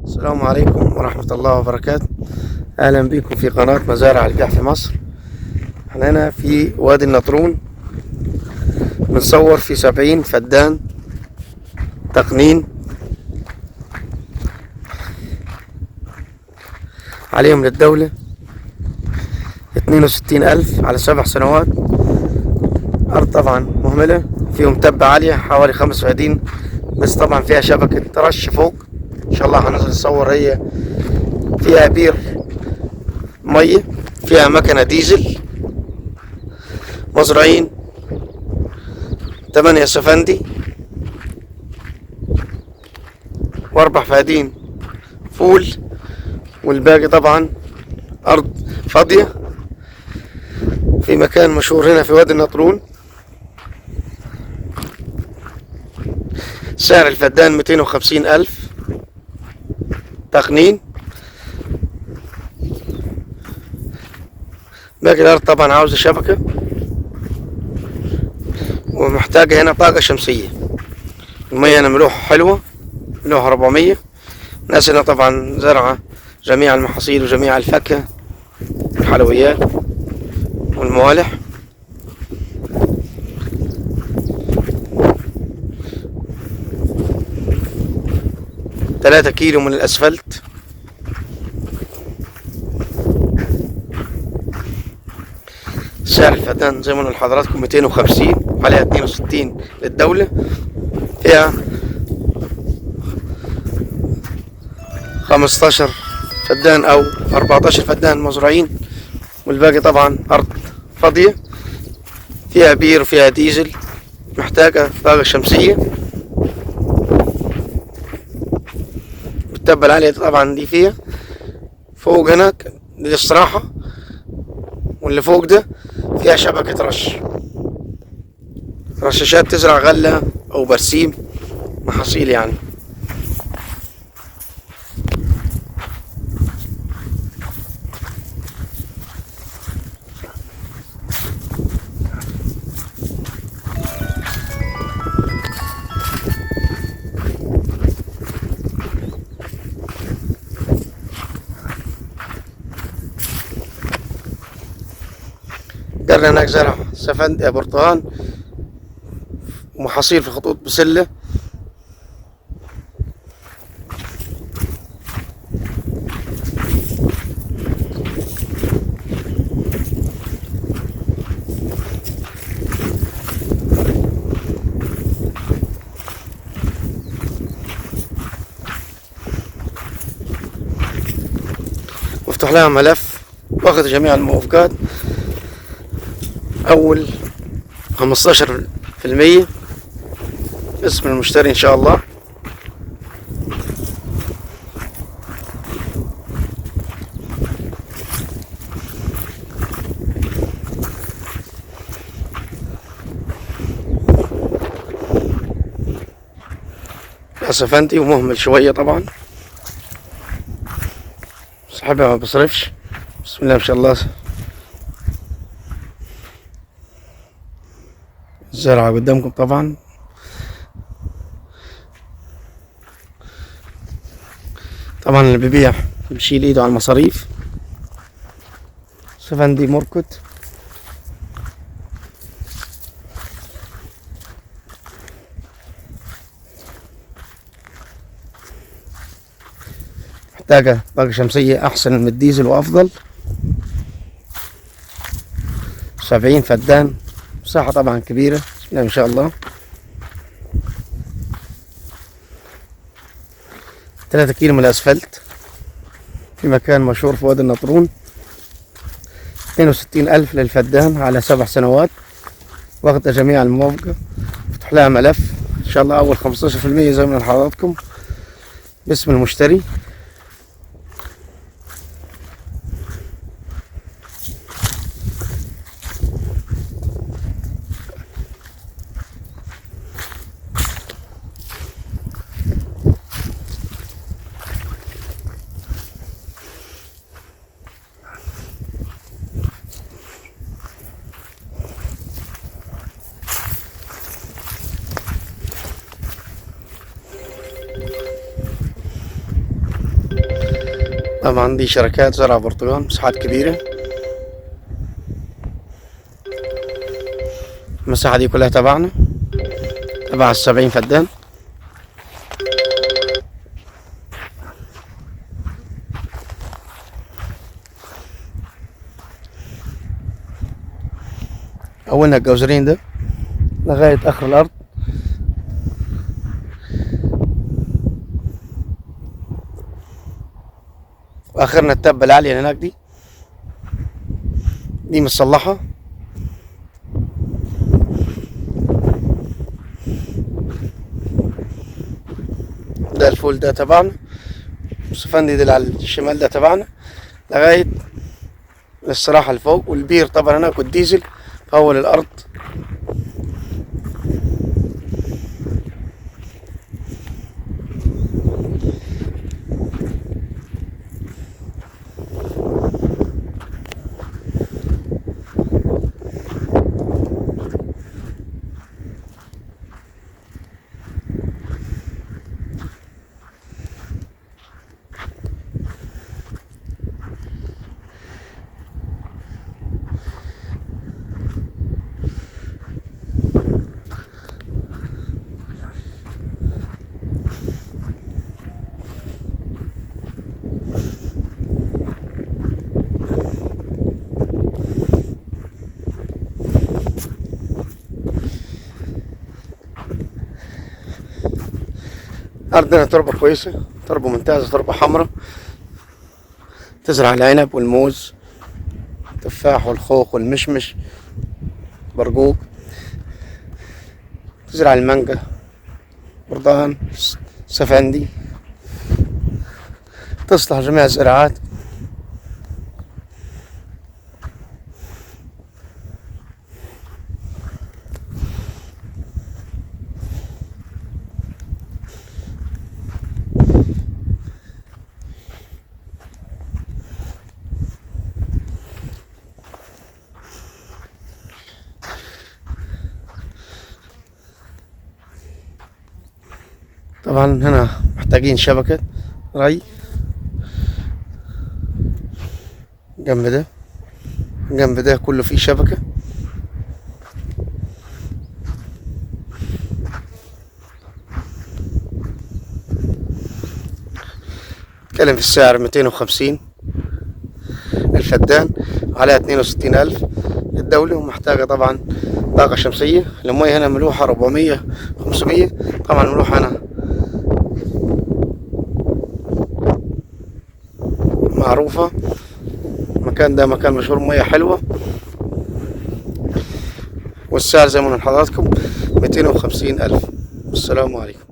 السلام عليكم ورحمة الله وبركاته. أهلا بكم في قناة مزارع البيع في مصر. احنا هنا في وادي النطرون بنصور في 70 فدان تقنين عليهم للدولة 62,000 على 7 سنوات. أرض طبعا مهملة، فيهم تبة عالية حوالي 5 فدان، بس طبعا فيها شبكة رش فوق. إن شاء الله هننزل نصور. هي فيها بير مية، فيها مكنة ديزل، مزرعين 8 سفندي و4 فدان فول، والباقي طبعا أرض فاضية في مكان مشهور هنا في وادي النطرون. سعر الفدان 250,000 تقنين. باقي الأرض طبعا عاوزة شبكة ومحتاجة هنا طاقة شمسية. المية هنا ملوحة حلوة، ملوحة 400. الناس هنا طبعا زرعة جميع المحاصيل وجميع الفاكهة والحلويات والموالح. 3 كيلو من الأسفلت. سعر الفدان زي ما قلنا لحضراتكم 250، عليها 62 للدولة. فيها 15 فدان أو 14 فدان مزروعين، والباقي طبعا أرض فاضية فيها بير وفيها ديزل، محتاجة طاقة شمسية. والتبة العالية طبعا دي فيها فوق هناك للاستراحة، واللي فوق ده فيها شبكة رشاشات تزرع غلة أو برسيم محاصيل يعني. قرنا هناك زرع سفند برتقال ومحاصيل في خطوط بسلة. مفتوح لها ملف واخد جميع الموافقات. أول 15% اسم المشتري إن شاء الله. سفندي ومهمل شوية طبعا، صاحبها ما بصرفش. بسم الله ما شاء الله. الزرعة قدامكم طبعا. طبعا اللي بيبيع بيشيل ايده على المصاريف. سفندي مركت. محتاجة طاقة شمسية أحسن من الديزل وأفضل. 70 فدان، مساحة طبعا كبيرة. بسم الله ما شاء الله. 3 كيلو من الأسفلت في مكان مشهور في وادي النطرون. 62,000 للفدان على 7 سنوات، واخدة جميع الموافقة. فتح لها ملف إن شاء الله. أول 15% زي ما لحضراتكم باسم المشتري. طبعا دي شركات زرع برتقال مساحات كبيرة. المساحة دي كلها تبعنا، تبع 70 فدان. أولنا الجوزرين ده لغاية آخر الأرض. وآخرنا التبة العالية اللي هناك دي متصلحة. ده الفول ده تبعنا، والسفندي ده اللي على الشمال ده تبعنا لغاية الاستراحة اللي فوق. والبير طبعا هناك والديزل في أول الأرض. أرضنا تربة كويسة، تربة ممتازة، تربة حمراء. تزرع العنب والموز، التفاح والخوخ والمشمش، برقوق. تزرع المانجا، برضان، سفندي. تصلح جميع الزراعات. طبعا هنا محتاجين شبكة ري. جنب ده كله فيه شبكة. اتكلم في السعر 250 الفدان، عليها 62,000 الدولة. ومحتاجة طبعا طاقة شمسية. المية هنا ملوحة 400 500. طبعا الملوحة هنا معروفة. المكان ده مكان مشهور، مية حلوة. والسعر زي ما قلنا لحضراتكم 250,000. السلام عليكم.